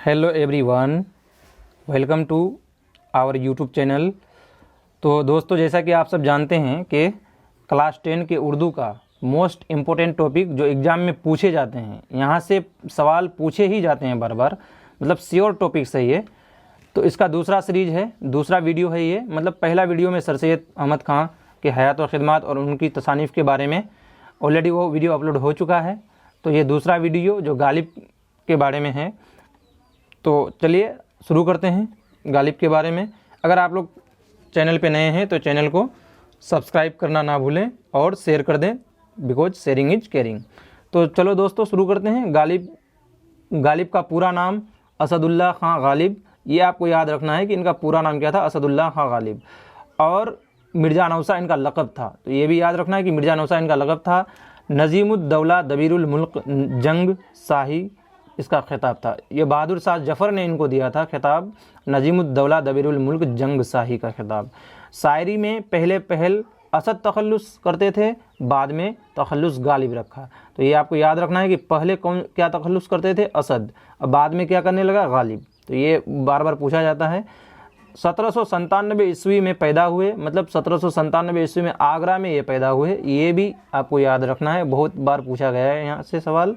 Hello everyone, welcome to our YouTube channel. तो दोस्तों, जैसा कि आप सब जानते हैं कि क्लास 10 के उर्दू का मोस्ट इम्पोर्टेंट टॉपिक जो एग्ज़ाम में पूछे जाते हैं, यहाँ से सवाल पूछे ही जाते हैं बार बार, मतलब श्योर टॉपिक है ये। तो इसका दूसरा सीरीज़ है, दूसरा वीडियो है ये। मतलब पहला वीडियो में सर सैयद अहमद ख़ान के हयात और ख़िदमत और उनकी तसानीफ़ के बारे में ऑलरेडी वो वीडियो अपलोड हो चुका है। तो ये दूसरा वीडियो जो गालिब के बारे में है। तो चलिए शुरू करते हैं गालिब के बारे में। अगर आप लोग चैनल पे नए हैं तो चैनल को सब्सक्राइब करना ना भूलें और शेयर कर दें, बिकॉज शेयरिंग इज केयरिंग। तो चलो दोस्तों शुरू करते हैं। गालिब का पूरा नाम असदुल्ला खां गालिब। ये आपको याद रखना है कि इनका पूरा नाम क्या था, असदुल्ला खां गालिब। और मिर्ज़ा नौसा इनका लक़ब था, तो ये भी याद रखना है कि मिर्ज़ा नौसा इनका लक़ब था। नजीमुद्दौला दबीरुल मुल्क जंग शाही इसका खिताब था। ये बहादुर शाह जफ़र ने इनको दिया था खिताब, नजीमुद्दौला दबीरुल मुल्क जंग शाही का खिताब। शायरी में पहल असद तखल्लुस करते थे, बाद में तखल्लुस गालिब रखा। तो ये आपको याद रखना है कि पहले कौन क्या तखल्लुस करते थे, असद, और बाद में क्या करने लगा, गालिब। तो ये बार बार पूछा जाता है। 1797 ईस्वी में पैदा हुए, मतलब 1797 ईस्वी में आगरा में ये पैदा हुए, ये भी आपको याद रखना है, बहुत बार पूछा गया है यहाँ से सवाल।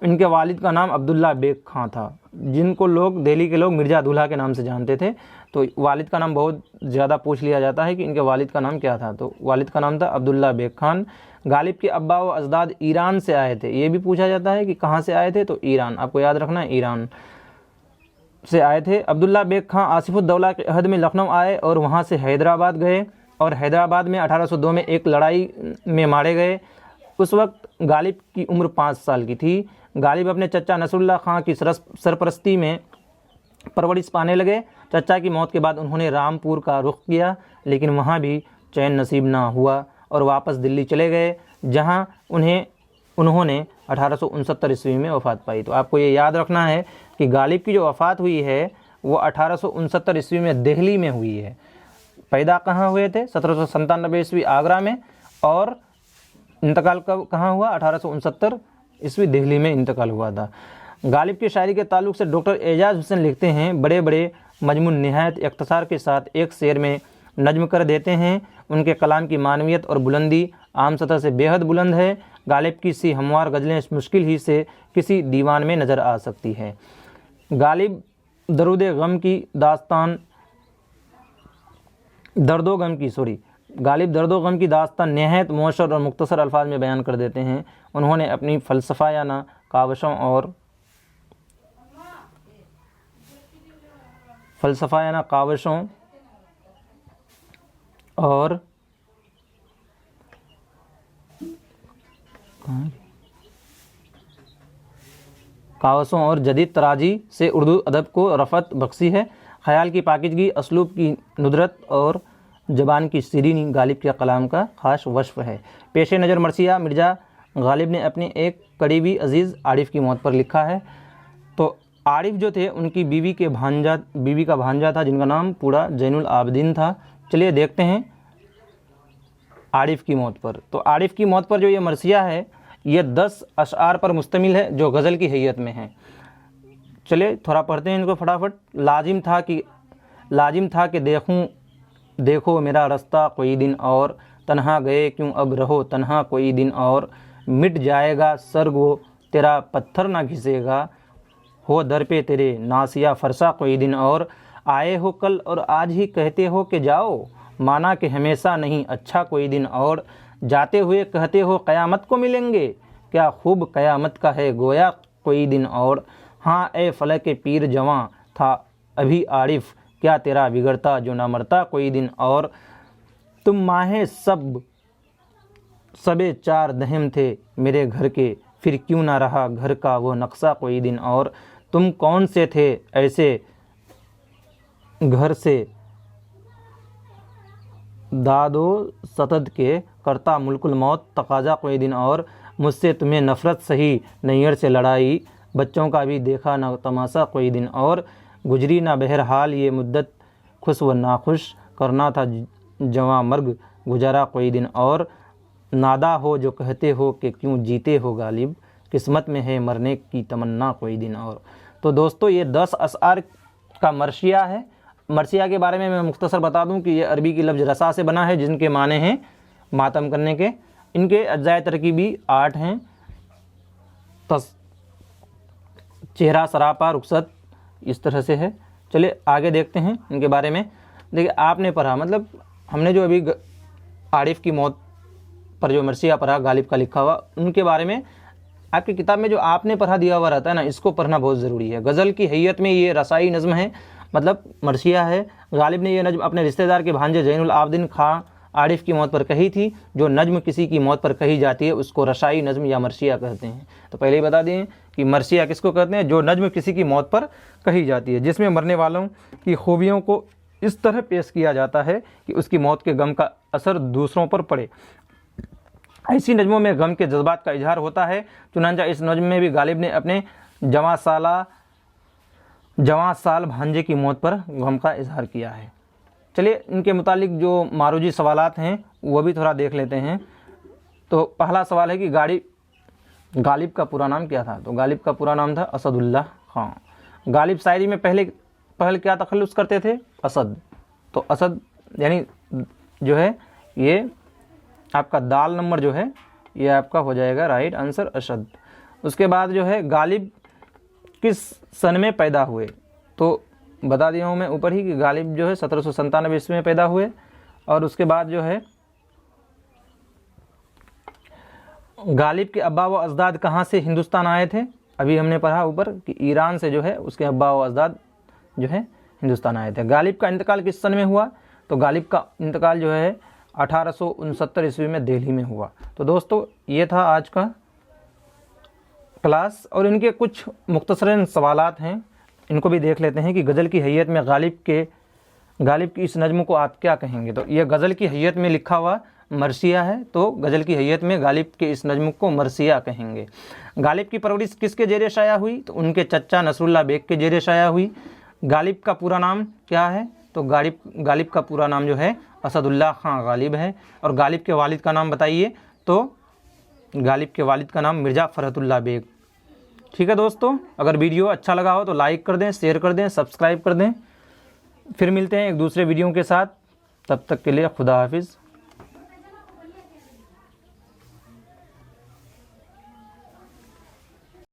इनके वालिद का नाम अब्दुल्ला बेग खां था, जिनको लोग दिल्ली के लोग मिर्ज़ा दूल्हा के नाम से जानते थे। तो वालिद का नाम बहुत ज़्यादा पूछ लिया जाता है कि इनके वालिद का नाम क्या था। तो वालिद का नाम था अब्दुल्ला बेग खान। गालिब के अब्बा व अजदाद ईरान से आए थे, ये भी पूछा जाता है कि कहाँ से आए थे, तो ईरान, आपको याद रखना है, ईरान से आए थे। अब्दुल्ला बेग खां आसिफुद्दौला के अहद में लखनऊ आए और वहाँ से हैदराबाद गए, और हैदराबाद में 1802 में एक लड़ाई में मारे गए। उस वक्त गालिब की उम्र 5 साल की थी। गालिब अपने चचा नसरुल्लाह खां की सरपरस्ती में परवरिश पाने लगे। चचा की मौत के बाद उन्होंने रामपुर का रुख किया, लेकिन वहाँ भी चैन नसीब ना हुआ और वापस दिल्ली चले गए, जहाँ उन्होंने 1869 ईस्वी में वफ़ात पाई। तो आपको ये याद रखना है कि गालिब की जो वफ़ात हुई है वो 1869 ईस्वी में दिल्ली में हुई है। पैदा कहाँ हुए थे, 1797 ईस्वी आगरा में, और इंतकाल कब कहाँ हुआ, 1869 ईस्वी दिल्ली में इंतकाल हुआ था। गालिब की शायरी के ताल्लुक़ से डॉक्टर एजाज हुसैन लिखते हैं, बड़े बड़े मजमून निहायत इख्तिसार के साथ एक शेर में नज्म कर देते हैं। उनके कलाम की मानवियत और बुलंदी आम सतह से बेहद बुलंद है। गालिब की सी हमवार गज़लें मुश्किल ही से किसी दीवान में नज़र आ सकती है। गालिब दर्दो गम की दास्तान नहायत मौशर और मुख्तसर अल्फाज में बयान कर देते हैं। उन्होंने अपनी फ़लसफ़ायाना कावशों और जदीद तराजी से उर्दू अदब को रफ़त बख्शी है। ख़याल की पाकिज़गी, असलूब की नुदरत और ज़बान की सीरीनी गालिब के कलाम का ख़ास वस्फ़ है। पेश नज़र मरसिया मिर्ज़ा गालिब ने अपने एक करीबी अज़ीज़ आरिफ की मौत पर लिखा है। तो आरिफ जो थे उनकी बीवी का भांजा था, जिनका नाम पूरा जैनुल आबदीन था। चलिए देखते हैं आरिफ की मौत पर। तो आरिफ की मौत पर जो ये मरसिया है, ये 10 अशआर पर मुश्तमिल है जो गज़ल की हैयत में है। चलिए थोड़ा पढ़ते हैं इनको फटाफट। लाजिम था कि देखो मेरा रास्ता कोई दिन और, तन्हा गए क्यों अब रहो तन्हा कोई दिन और, मिट जाएगा सर्ग वो तेरा पत्थर ना घिसेगा, हो दर पे तेरे नासिया फरसा कोई दिन और, आए हो कल और आज ही कहते हो कि जाओ, माना कि हमेशा नहीं अच्छा कोई दिन और, जाते हुए कहते हो क़यामत को मिलेंगे, क्या खूब क़यामत का है गोया कोई दिन और, हाँ ए फलक पीर जवां था अभी आरिफ, क्या तेरा बिगड़ता जो ना मरता कोई दिन और, तुम माहे सबे 4 दहम थे मेरे घर के, फिर क्यों ना रहा घर का वो नक्शा कोई दिन और, तुम कौन से थे ऐसे घर से दादो सतद के, करता मुल्कुल मौत तकाजा कोई दिन और, मुझसे तुम्हें नफ़रत सही नैयर से लड़ाई, बच्चों का भी देखा न तमाशा कोई दिन और, गुजरी ना बहरहाल ये मुद्दत खुश व नाखुश, करना था जवां मर्ग गुजारा कोई दिन और, नादा हो जो कहते हो कि क्यों जीते हो गालिब, किस्मत में है मरने की तमन्ना कोई दिन और। तो दोस्तों ये 10 अशआर का मर्सिया है। मर्सिया के बारे में मैं मुख्तसर बता दूं कि ये अरबी की लफ्ज़ रसा से बना है, जिनके माने हैं मातम करने के। इनके अज्जाए तरकीबी 8 हैं। चेहरा, सरापा, रुखसत, इस तरह से है। चलिए आगे देखते हैं इनके बारे में। देखिए आपने पढ़ा, मतलब हमने जो अभी आरिफ की मौत पर जो मर्सिया पढ़ा, गालिब का लिखा हुआ, उनके बारे में आपकी किताब में जो आपने पढ़ा दिया हुआ रहता है ना, इसको पढ़ना बहुत ज़रूरी है। गज़ल की हैयत में ये रसाई नज़्म है, मतलब मर्सिया है। गालिब ने यह नज़्म अपने रिश्तेदार के भांजे ज़ैनुल आबिदीन खां आरिफ की मौत पर कही थी। जो नज़्म किसी की मौत पर कही जाती है उसको रसाई नज़्म या मर्सिया कहते हैं। तो पहले ही बता दें कि मर्सिया किसको कहते हैं, जो नज़्म किसी की मौत पर कही जाती है, जिसमें मरने वालों की खूबियों को इस तरह पेश किया जाता है कि उसकी मौत के गम का असर दूसरों पर पड़े। ऐसी नज़मों में गम के जज्बात का इजहार होता है। चुनांचा इस नज़्म में भी गालिब ने अपने जवां साल भांजे की मौत पर गम का इजहार किया है। चलिए इनके मुतालिक जो मारूजी सवालात हैं वो भी थोड़ा देख लेते हैं। तो पहला सवाल है कि गालिब का पूरा नाम क्या था। तो गालिब का पूरा नाम था असदुल्लाह खां। गालिब शायरी में पहले क्या तखल्लुस करते थे, असद। तो असद यानी जो है ये आपका दाल नंबर जो है ये आपका हो जाएगा राइट आंसर, असद। उसके बाद जो है गालिब किस सन में पैदा हुए। तो बता दिया हूँ मैं ऊपर ही कि गालिब जो है 1797 ईस्वी में पैदा हुए। और उसके बाद जो है गालिब के अब्बा व अजदाद कहाँ से हिंदुस्तान आए थे। अभी हमने पढ़ा ऊपर कि ईरान से जो है उसके अब्बा व अजदाद जो है हिंदुस्तान आए थे। गालिब का इंतकाल किस सन में हुआ। तो गालिब का इंतकाल जो है 1869 ईस्वी में दिल्ली में हुआ। तो दोस्तों ये था आज का क्लास, और इनके कुछ मुख्तसरन सवालात हैं, इनको भी देख लेते हैं कि गज़ल की हैयत में गालिब की इस नज़्म को आप क्या कहेंगे। तो ये गज़ल की हैयत में लिखा हुआ मर्सिया है, तो गज़ल की हैयत में गालिब के इस नज़्म को मर्सिया कहेंगे। गालिब की परवरिश किसके ज़ेरे शाया हुई। तो उनके चचा नसरुल्लाह बेग के ज़ेरे शाया हुई। गालिब का पूरा नाम क्या है। तो गालिब का पूरा नाम जो है असदुल्लाह खां गालिब है। और गालिब के वालिद का नाम बताइए। तो गालिब के वालिद का नाम मिर्ज़ा फ़रहतुल्लाह बेग। ठीक है दोस्तों, अगर वीडियो अच्छा लगा हो तो लाइक कर दें, शेयर कर दें, सब्सक्राइब कर दें। फिर मिलते हैं एक दूसरे वीडियो के साथ, तब तक के लिए खुदा हाफिज़।